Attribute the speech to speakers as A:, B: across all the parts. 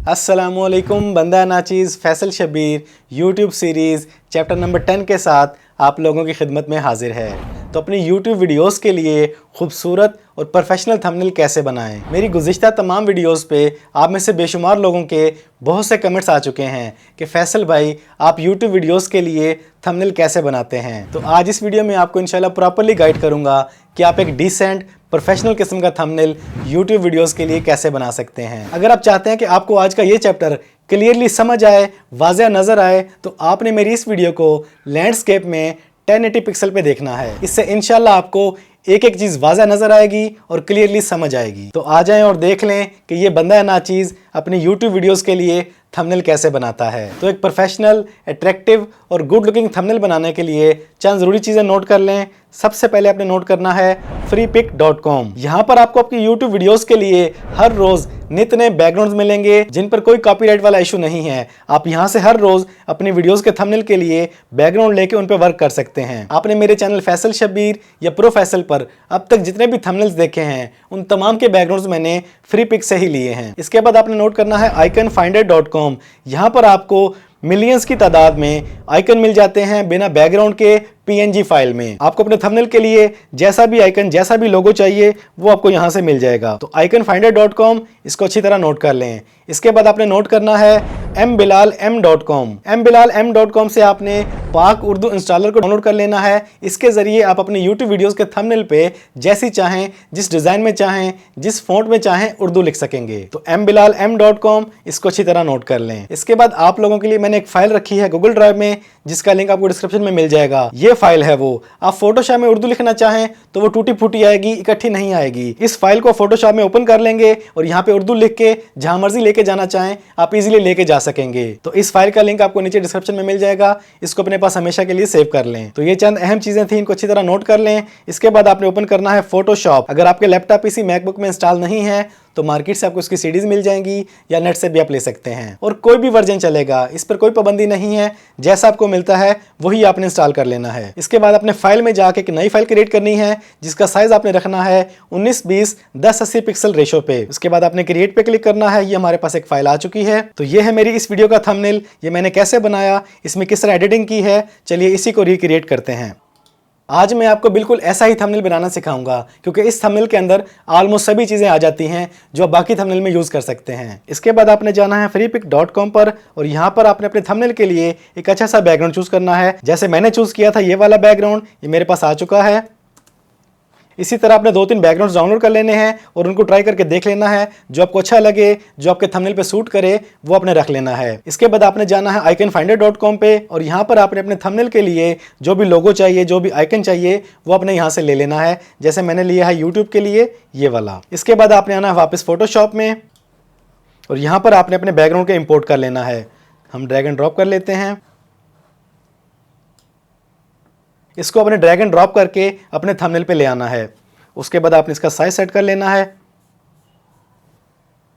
A: अस्सलामुअलैकुम। बंदा नाचीज़ Faisal Shabbir YouTube series chapter number 10 के साथ आप लोगों की खिदमत में हाजिर है। तो अपनी यूट्यूब वीडियोस के लिए खूबसूरत और प्रोफेशनल थंबनेल कैसे बनाएं। मेरी गुज़िश्ता तमाम वीडियोस पे आप में से बेशुमार लोगों के बहुत से कमेंट्स आ चुके हैं कि फैसल भाई आप यूट्यूब वीडियोस के लिए थंबनेल कैसे बनाते हैं। तो आज इस वीडियो में आपको इंशाल्लाह प्रॉपर्ली गाइड करूँगा कि आप एक डिसेंट प्रोफेशनल किस्म का थंबनेल यूट्यूब वीडियोस के लिए कैसे बना सकते हैं। अगर आप चाहते हैं कि आपको आज का ये चैप्टर क्लियरली समझ आए, वाज़ेह नज़र आए, तो आपने मेरी इस वीडियो को लैंडस्केप में 1080 पिक्सल पे देखना है। इससे इंशाल्लाह आपको एक एक चीज़ वाज़ेह नज़र आएगी और क्लियरली समझ आएगी। तो आ जाएं और देख लें कि ये बंदा नाचीज़ अपनी यूट्यूब वीडियोस के लिए थंबनेल कैसे बनाता है। तो एक प्रोफेशनल, अट्रैक्टिव और गुड लुकिंग थंबनेल बनाने के लिए चंद ज़रूरी चीज़ें नोट कर लें। सबसे पहले आपने नोट करना है freepik.com। यहाँ पर आपको आपकी यूट्यूब वीडियोस के लिए हर रोज़ नित नए बैकग्राउंड्स मिलेंगे जिन पर कोई कॉपीराइट वाला इशू नहीं है। आप यहाँ से हर रोज़ अपनी वीडियोस के थंबनेल के लिए बैकग्राउंड लेके उन पर वर्क कर सकते हैं। आपने मेरे चैनल फैसल शबीर या प्रो फैसल पर अब तक जितने भी थंबनेल्स देखे हैं उन तमाम के बैकग्राउंड्स मैंने फ्रीपिक से ही लिए हैं। इसके बाद आपने नोट करना है iconfinder.com। यहाँ पर आपको मिलियंस की तादाद में आइकन मिल जाते हैं बिना बैकग्राउंड के PNG फाइल में। आपको अपने थंबनेल के लिए जैसा भी आइकन, जैसा भी लोगो चाहिए वो आपको यहां से मिल जाएगा। तो iconfinder.com इसको अच्छी तरह नोट कर लें। इसके बाद आपने नोट करना है mbilalm.com। mbilalm.com से आपने पाक उर्दू इंस्टॉलर को डाउनलोड कर लेना है। इसके जरिए आप अपनी यूट्यूब वीडियोस के थंबनेल पे जैसी चाहें, जिस डिज़ाइन में चाहें, जिस फॉन्ट में चाहें उर्दू लिख सकेंगे। तो mbilalm.com इसको अच्छी तरह नोट कर लें। इसके बाद आप लोगों के लिए मैंने एक फाइल रखी है गूगल ड्राइव में, जिसका लिंक आपको डिस्क्रिप्शन में मिल जाएगा। ये फाइल है वो। आप फोटोशॉप में उर्दू लिखना चाहें तो वो टूटी फूटी आएगी, इकट्ठी नहीं आएगी। इस फाइल को फोटोशॉप में ओपन कर लेंगे और यहाँ पे उर्दू लिख के जहां मर्जी लेके जाना चाहें आप इजीली लेके जा सकेंगे। तो इस फाइल का लिंक आपको नीचे डिस्क्रिप्शन में मिल जाएगा। इसको अपने पास हमेशा के लिए सेव कर लें। तो ये चंद अहम चीजें थी, इनको अच्छी तरह नोट कर लें। इसके बाद आपने ओपन करना है फोटोशॉप। अगर आपके लैपटॉप पीसी मैकबुक में इंस्टॉल नहीं है तो मार्केट से आपको इसकी सीडीज मिल जाएंगी या नेट से भी आप ले सकते हैं और कोई भी वर्जन चलेगा। इस पर कोई पाबंदी नहीं है, जैसा आपको मिलता है वही आपने इंस्टॉल कर लेना है। इसके बाद अपने फाइल में जाके एक नई फाइल क्रिएट करनी है जिसका साइज आपने रखना है 19:20:1080 पिक्सल रेशो पे। उसके बाद आपने क्रिएट पे क्लिक करना है। ये हमारे पास एक फाइल आ चुकी है। तो ये है मेरी इस वीडियो का थंबनेल। ये मैंने कैसे बनाया, इसमें किस तरह एडिटिंग की है, चलिए इसी को रिक्रिएट करते हैं। आज मैं आपको बिल्कुल ऐसा ही थंबनेल बनाना सिखाऊंगा क्योंकि इस थंबनेल के अंदर ऑलमोस्ट सभी चीज़ें आ जाती हैं जो आप बाकी थंबनेल में यूज़ कर सकते हैं। इसके बाद आपने जाना है freepik.com पर और यहाँ पर आपने अपने थंबनेल के लिए एक अच्छा सा बैकग्राउंड चूज़ करना है। जैसे मैंने चूज़ किया था ये वाला बैकग्राउंड, ये मेरे पास आ चुका है। इसी तरह आपने 2-3 बैकग्राउंड्स डाउनलोड कर लेने हैं और उनको ट्राई करके देख लेना है। जो आपको अच्छा लगे, जो आपके थंबनेल पे सूट करे वो आपने रख लेना है। इसके बाद आपने जाना है iconfinder.com पे और यहाँ पर आपने अपने थंबनेल के लिए जो भी लोगो चाहिए, जो भी आइकन चाहिए वो आपने यहाँ से ले लेना है। जैसे मैंने लिया है यूट्यूब के लिए ये वाला। इसके बाद आपने आना है वापस फोटोशॉप में और यहाँ पर आपने अपने बैकग्राउंड को इम्पोर्ट कर लेना है। हम ड्रैग एंड ड्रॉप कर लेते हैं। इसको अपने ड्रैग एंड ड्रॉप करके अपने थंबनेल पे ले आना है। उसके बाद आपने इसका साइज सेट कर लेना है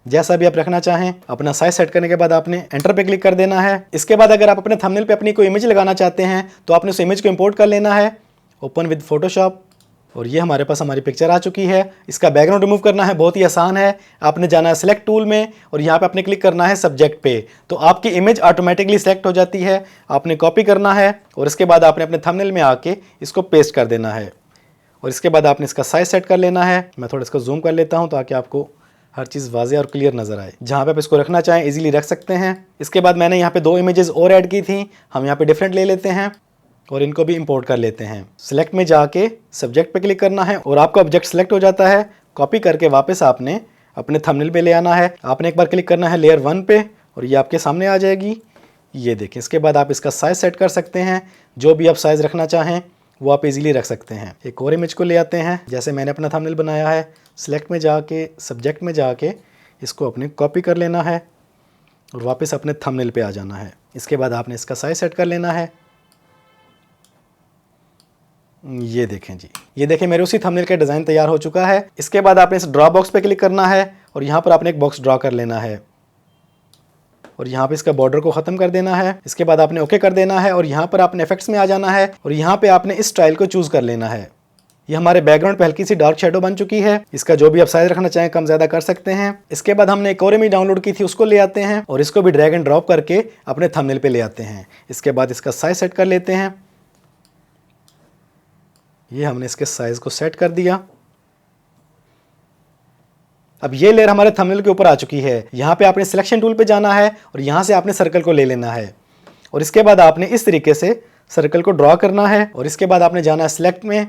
A: जैसा भी आप रखना चाहें। अपना साइज सेट करने के बाद आपने एंटर पे क्लिक कर देना है। इसके बाद अगर आप अपने थंबनेल पे अपनी कोई इमेज लगाना चाहते हैं तो आपने उस इमेज को इंपोर्ट कर लेना है। ओपन विद फोटोशॉप और ये हमारे पास हमारी पिक्चर आ चुकी है। इसका बैकग्राउंड रिमूव करना है, बहुत ही आसान है। आपने जाना है सिलेक्ट टूल में और यहाँ पे आपने क्लिक करना है सब्जेक्ट पे, तो आपकी इमेज ऑटोमेटिकली सिलेक्ट हो जाती है। आपने कॉपी करना है और इसके बाद आपने अपने थंबनेल में आके इसको पेस्ट कर देना है और इसके बाद आपने इसका साइज सेट कर लेना है। मैं थोड़ा इसको जूम कर लेता हूँ ताकि आपको हर चीज़ वाज़ेह और क्लियर नज़र आए। जहाँ पे आप इसको रखना चाहें इजीली रख सकते हैं। इसके बाद मैंने यहाँ पे 2 इमेजेस और ऐड की थी, हम यहाँ पे डिफरेंट ले लेते हैं और इनको भी इंपोर्ट कर लेते हैं। सिलेक्ट में जाके सब्जेक्ट पे क्लिक करना है और आपका ऑब्जेक्ट सिलेक्ट हो जाता है। कॉपी करके वापस आपने अपने थंबनेल पे ले आना है। आपने एक बार क्लिक करना है लेयर 1 पे और ये आपके सामने आ जाएगी। ये देखें। इसके बाद आप इसका साइज सेट कर सकते हैं, जो भी आप साइज़ रखना चाहें वो आप इजीली रख सकते हैं। एक और इमेज को ले आते हैं जैसे मैंने अपना थंबनेल बनाया है। सिलेक्ट में जाके सब्जेक्ट में जाके इसको अपने कॉपी कर लेना है और वापस अपने थंबनेल पे आ जाना है। इसके बाद आपने इसका साइज सेट कर लेना है। ये देखें जी, ये देखें मेरे उसी थंबनेल का डिज़ाइन तैयार हो चुका है। इसके बाद आपने इस ड्रॉ बॉक्स पे क्लिक करना है और यहाँ पर आपने एक बॉक्स ड्रॉ कर लेना है और यहाँ पे इसका बॉर्डर को ख़त्म कर देना है। इसके बाद आपने ओके कर देना है और यहाँ पर आपने इफेक्ट्स में आ जाना है और यहाँ पे आपने इस स्टाइल को चूज़ कर लेना है। ये हमारे बैकग्राउंड पे हल्की सी डार्क शेडो बन चुकी है। इसका जो भी आप साइज रखना चाहें कम ज्यादा कर सकते हैं। इसके बाद हमने एक और इमेज डाउनलोड की थी, उसको ले आते हैं और इसको भी ड्रैग एंड ड्रॉप करके अपने थंबनेल पे ले आते हैं। इसके बाद इसका साइज सेट कर लेते हैं। ये हमने इसके साइज को सेट कर दिया। अब ये लेयर हमारे थंबनेल के ऊपर आ चुकी है। यहाँ पे आपने सिलेक्शन टूल पे जाना है और यहाँ से आपने सर्कल को ले लेना है और इसके बाद आपने इस तरीके से सर्कल को ड्रॉ करना है और इसके बाद आपने जाना है सिलेक्ट में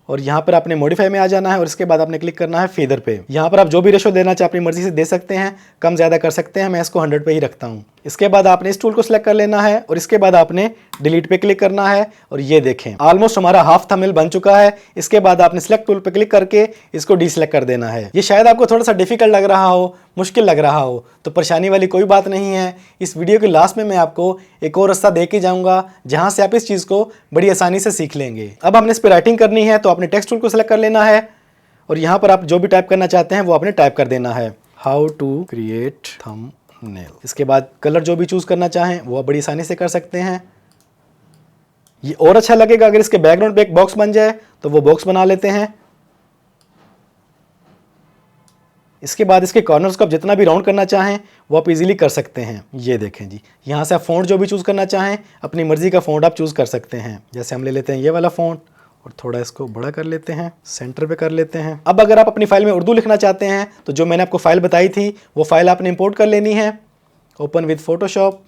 A: और यहाँ पर आपने मॉडिफाई में आ जाना है और इसके बाद आपने क्लिक करना है फेदर पे। यहाँ पर आप जो भी रेशो देना चाहे अपनी मर्जी से दे सकते हैं, कम ज़्यादा कर सकते हैं। मैं इसको 100 पे ही रखता हूँ। इसके बाद आपने इस टूल को सिलेक्ट कर लेना है और इसके बाद आपने डिलीट पे क्लिक करना है और ये देखें ऑलमोस्ट हमारा हाफ थंबनेल बन चुका है। इसके बाद आपने सिलेक्ट टूल पे क्लिक करके इसको डीसिलेक्ट कर देना है। ये शायद आपको थोड़ा सा डिफिकल्ट लग रहा हो, मुश्किल लग रहा हो, तो परेशानी वाली कोई बात नहीं है। इस वीडियो के लास्ट में मैं आपको एक और रास्ता दे के जाऊँगा जहाँ से आप इस चीज़ को बड़ी आसानी से सीख लेंगे। अब हमने इस पर राइटिंग करनी है तो आपने टेक्स्ट टूल को सिलेक्ट कर लेना है और यहाँ पर आप जो भी टाइप करना चाहते हैं वो आपने टाइप कर देना है, हाउ टू क्रिएट थंबनेल। इसके बाद कलर जो भी चूज करना चाहें वो आप बड़ी आसानी से कर सकते हैं। ये और अच्छा लगेगा अगर इसके बैकग्राउंड पे एक बॉक्स बन जाए तो वो बॉक्स बना लेते हैं। इसके बाद इसके कॉर्नर्स को आप जितना भी राउंड करना चाहें वो आप इजीली कर सकते हैं। ये देखें जी, यहाँ से आप फ़ॉन्ट जो भी चूज़ करना चाहें अपनी मर्जी का फ़ॉन्ट आप चूज़ कर सकते हैं। जैसे हम ले लेते हैं ये वाला फ़ॉन्ट और थोड़ा इसको बड़ा कर लेते हैं, सेंटर पे कर लेते हैं। अब अगर आप अपनी फाइल में उर्दू लिखना चाहते हैं तो जो मैंने आपको फाइल बताई थी वो फाइल आपने इंपोर्ट कर लेनी है, ओपन विद फोटोशॉप।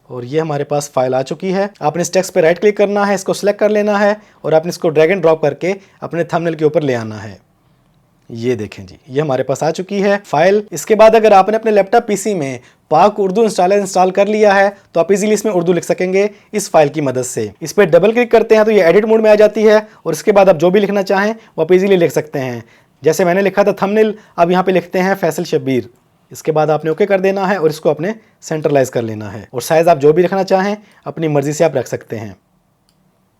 A: और ये हमारे पास फाइल आ चुकी है। आपने इस टेक्स्ट पे राइट क्लिक करना है, इसको सिलेक्ट कर लेना है और आपने इसको ड्रैग एंड ड्रॉप करके अपने थंबनेल के ऊपर ले आना है। ये देखें जी, ये हमारे पास आ चुकी है फाइल। इसके बाद अगर आपने अपने लैपटॉप पीसी में पाक उर्दू इंस्टॉल कर लिया है तो आप इजीली इसमें उर्दू लिख सकेंगे इस फाइल की मदद से। इस पर डबल क्लिक करते हैं तो ये एडिट मोड में आ जाती है और इसके बाद आप जो भी लिखना चाहें वो आप इजीली लिख सकते हैं। जैसे मैंने लिखा था थंबनेल, अब यहाँ पे लिखते हैं फैसल शब्बीर। इसके बाद आपने ओके कर देना है और इसको अपने सेंट्रलाइज कर लेना है और साइज आप जो भी रखना चाहें अपनी मर्जी से आप रख सकते हैं।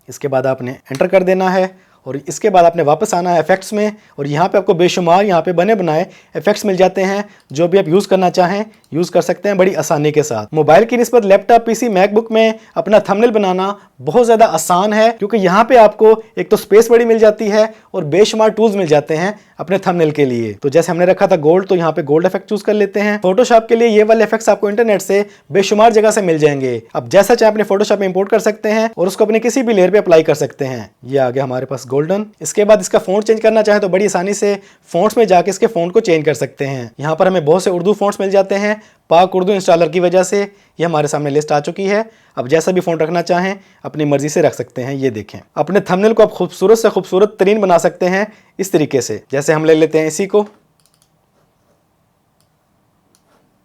A: इसके बाद आपने एंटर कर देना है और इसके बाद आपने वापस आना है इफेक्ट्स में और यहाँ पे आपको बेशुमार यहाँ पे बने बनाए इफेक्ट्स मिल जाते हैं। जो भी आप यूज़ करना चाहें यूज़ कर सकते हैं बड़ी आसानी के साथ। मोबाइल की निस्बत लैपटॉप, पीसी, मैकबुक में अपना थंबनेल बनाना बहुत ज़्यादा आसान है क्योंकि यहाँ पे आपको एक तो स्पेस बड़ी मिल जाती है और बेशुमार टूल्स मिल जाते हैं अपने थंबनेल के लिए। तो जैसे हमने रखा था गोल्ड, तो यहाँ पे गोल्ड इफेक्ट चूज कर लेते हैं। फोटोशॉप के लिए ये वाले इफेक्ट्स आपको इंटरनेट से बेशुमार जगह से मिल जाएंगे। अब जैसा चाहे अपने फोटोशॉप में इंपोर्ट कर सकते हैं और उसको अपने किसी भी लेयर पे अप्लाई कर सकते हैं। ये आ गया हमारे पास गोल्डन। इसके बाद इसका फॉन्ट चेंज करना चाहे तो बड़ी आसानी से फॉन्ट्स में जाके इसके फॉन्ट को चेंज कर सकते हैं। यहाँ पर हमें बहुत से उर्दू फॉन्ट्स मिल जाते हैं। पाक उर्दू इंस्टॉलर की वजह से ये हमारे सामने लिस्ट आ चुकी है। अब जैसा भी फॉन्ट रखना चाहें अपनी मर्जी से रख सकते हैं। ये देखें, अपने थंबनेल को आप खूबसूरत से खूबसूरत तरीन बना सकते हैं इस तरीके से। जैसे हम ले लेते हैं इसी को,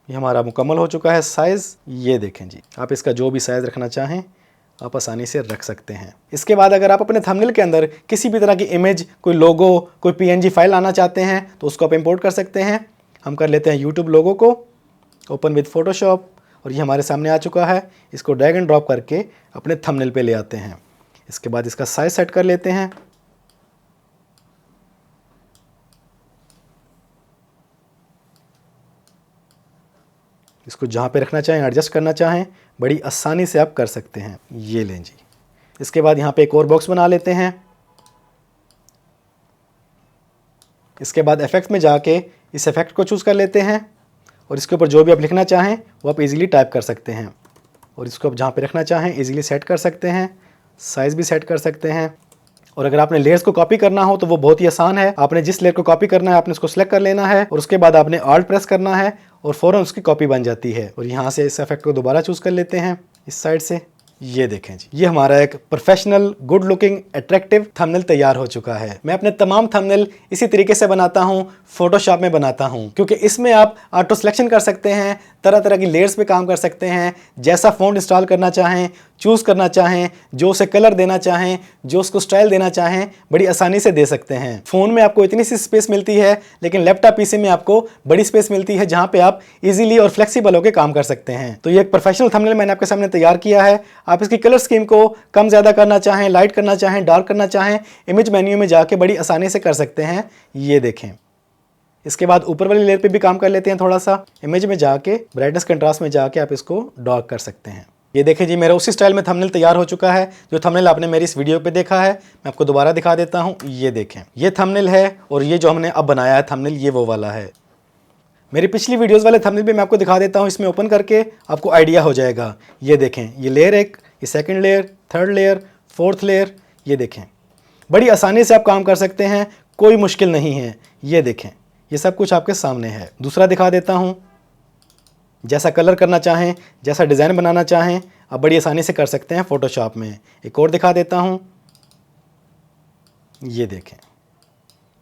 A: ये हमारा मुकम्मल हो चुका है साइज। ये देखें जी, आप इसका जो भी साइज रखना चाहें आप आसानी से रख सकते हैं। इसके बाद अगर आप अपने थंबनेल के अंदर किसी भी तरह की इमेज, कोई लोगो, कोई पीएनजी फाइल लाना चाहते हैं तो उसको आप इंपोर्ट कर सकते हैं। हम कर लेते हैं यूट्यूब लोगो को, ओपन विद फोटोशॉप और ये हमारे सामने आ चुका है। इसको ड्रैग एंड ड्रॉप करके अपने थंबनेल पे ले आते हैं। इसके बाद इसका साइज सेट कर लेते हैं। इसको जहाँ पे रखना चाहें, एडजस्ट करना चाहें बड़ी आसानी से आप कर सकते हैं। ये लें जी। इसके बाद यहाँ पे एक और बॉक्स बना लेते हैं। इसके बाद इफेक्ट में जाके इस इफेक्ट को चूज़ कर लेते हैं और इसके ऊपर जो भी आप लिखना चाहें वो आप इजीली टाइप कर सकते हैं और इसको आप जहाँ पे रखना चाहें इजीली सेट कर सकते हैं। साइज़ भी सेट कर सकते हैं। और अगर आपने लेयर्स को कॉपी करना हो तो वो बहुत ही आसान है। आपने जिस लेयर को कॉपी करना है आपने उसको सिलेक्ट कर लेना है और उसके बाद आपने ऑल्ट प्रेस करना है और फ़ौरन उसकी कॉपी बन जाती है। और यहाँ से इस इफेक्ट को दोबारा चूज़ कर लेते हैं इस साइड से। ये देखें जी, ये हमारा एक professional, good looking, attractive thumbnail तैयार हो चुका है। मैं अपने तमाम थंबनेल इसी तरीके से बनाता हूँ, फोटोशॉप में बनाता हूँ क्योंकि इसमें आप ऑटो सिलेक्शन कर सकते हैं, तरह तरह की लेयर्स पे काम कर सकते हैं। जैसा फ़ॉन्ट इंस्टॉल करना चाहें, चूज़ करना चाहें, जो उसे कलर देना चाहें, जो उसको स्टाइल देना चाहें बड़ी आसानी से दे सकते हैं। फ़ोन में आपको इतनी सी स्पेस मिलती है लेकिन लैपटॉप पीसी में आपको बड़ी स्पेस मिलती है जहाँ पे आप इजीली और फ्लेक्सिबल होकर काम कर सकते हैं। तो ये एक प्रोफेशनल थंबनेल मैंने आपके सामने तैयार किया है। आप इसकी कलर स्कीम को कम ज़्यादा करना चाहें, लाइट करना चाहें, डार्क करना चाहें, इमेज मेन्यू में जाके बड़ी आसानी से कर सकते हैं। ये देखें। इसके बाद ऊपर वाली लेयर पे भी काम कर लेते हैं। थोड़ा सा इमेज में जाके ब्राइटनेस कंट्रास्ट में जाके आप इसको डार्क कर सकते हैं। ये देखिए जी, मेरा उसी स्टाइल में थंबनेल तैयार हो चुका है जो थंबनेल आपने मेरी इस वीडियो पे देखा है। मैं आपको दोबारा दिखा देता हूँ। ये देखें, ये थंबनेल है और ये जो हमने अब बनाया है थंबनेल, ये वो वाला है। मेरी पिछली वीडियोस वाले थंबनेल भी मैं आपको दिखा देता हूँ, इसमें ओपन करके आपको आइडिया हो जाएगा। ये देखें, ये लेयर एक, ये second layer, third layer, fourth layer. ये देखें, बड़ी आसानी से आप काम कर सकते हैं, कोई मुश्किल नहीं है। ये देखें, ये सब कुछ आपके सामने है। दूसरा दिखा देता हूँ। जैसा कलर करना चाहें, जैसा डिज़ाइन बनाना चाहें, आप बड़ी आसानी से कर सकते हैं फ़ोटोशॉप में। एक और दिखा देता हूँ। ये देखें,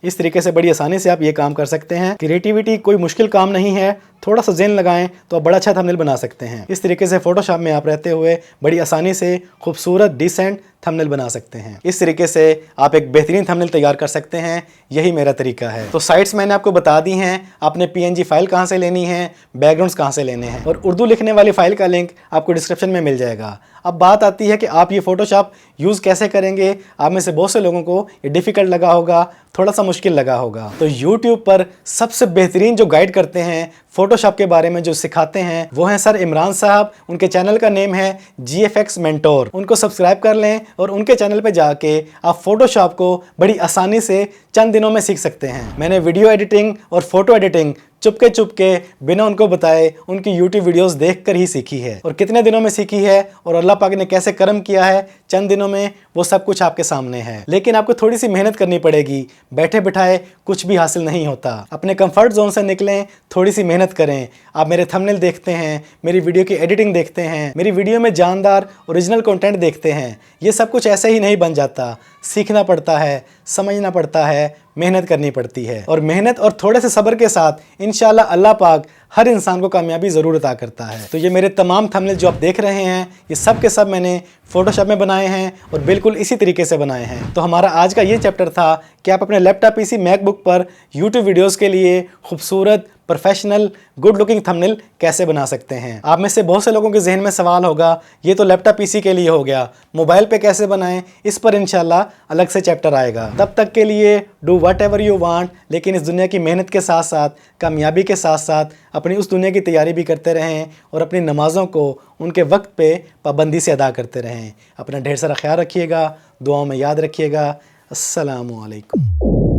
A: इस तरीके से बड़ी आसानी से आप ये काम कर सकते हैं। क्रिएटिविटी कोई मुश्किल काम नहीं है, थोड़ा सा ज़हन लगाएं तो आप बड़ा अच्छा थंबनेल बना सकते हैं। इस तरीके से फोटोशॉप में आप रहते हुए बड़ी आसानी से खूबसूरत डिसेंट थंबनेल बना सकते हैं। इस तरीके से आप एक बेहतरीन थंबनेल तैयार कर सकते हैं। यही मेरा तरीका है। तो साइट्स मैंने आपको बता दी हैं, आपने PNG फाइल कहाँ से लेनी है, बैकग्राउंड्स कहाँ से लेने हैं, और उर्दू लिखने वाली फाइल का लिंक आपको डिस्क्रिप्शन में मिल जाएगा। अब बात आती है कि आप ये फोटोशॉप यूज़ कैसे करेंगे। आप में से बहुत से लोगों को ये डिफ़िकल्ट लगा होगा, थोड़ा सा मुश्किल लगा होगा। तो यूट्यूब पर सबसे बेहतरीन जो गाइड करते हैं फोटोशॉप के बारे में, जो सिखाते हैं, वो हैं सर इमरान साहब। उनके चैनल का नेम है GFX मेंटोर। उनको सब्सक्राइब कर लें और उनके चैनल पे जाके आप फोटोशॉप को बड़ी आसानी से चंद दिनों में सीख सकते हैं। मैंने वीडियो एडिटिंग और फोटो एडिटिंग चुपके बिना उनको बताए उनकी YouTube वीडियोस देखकर ही सीखी है। और कितने दिनों में सीखी है और अल्लाह पाक ने कैसे करम किया है चंद दिनों में, वो सब कुछ आपके सामने है। लेकिन आपको थोड़ी सी मेहनत करनी पड़ेगी, बैठे बिठाए कुछ भी हासिल नहीं होता। अपने कंफर्ट जोन से निकलें, थोड़ी सी मेहनत करें। आप मेरे थंबनेल देखते हैं, मेरी वीडियो की एडिटिंग देखते हैं, मेरी वीडियो में जानदार ओरिजिनल कंटेंट देखते हैं। ये सब कुछ ऐसे ही नहीं बन जाता, सीखना पड़ता है, समझना पड़ता है, मेहनत करनी पड़ती है। और मेहनत और थोड़े से सब्र के साथ इंशाल्लाह अल्लाह पाक हर इंसान को कामयाबी ज़रूर अता करता है। तो ये मेरे तमाम थंबनेल जो आप देख रहे हैं, ये सब के सब मैंने फोटोशॉप में बनाए हैं और बिल्कुल इसी तरीके से बनाए हैं। तो हमारा आज का ये चैप्टर था कि आप अपने लैपटॉप PC मैकबुक पर YouTube वीडियोज़ के लिए खूबसूरत प्रोफेशनल गुड लुकिंग थंबनेल कैसे बना सकते हैं। आप में से बहुत से लोगों के जहन में सवाल होगा, ये तो लैपटॉप PC के लिए हो गया, मोबाइल पे कैसे बनाएं। इस पर इंशाल्लाह अलग से चैप्टर आएगा। तब तक के लिए do what ever you want, लेकिन इस दुनिया की मेहनत के साथ साथ, कामयाबी के साथ साथ अपनी उस दुनिया की तैयारी भी करते रहें और अपनी नमाज़ों को उनके वक्त पे पाबंदी से अदा करते रहें। अपना ढेर सारा ख्याल रखिएगा, दुआओं में याद रखिएगा। अस्सलामु अलैकुम।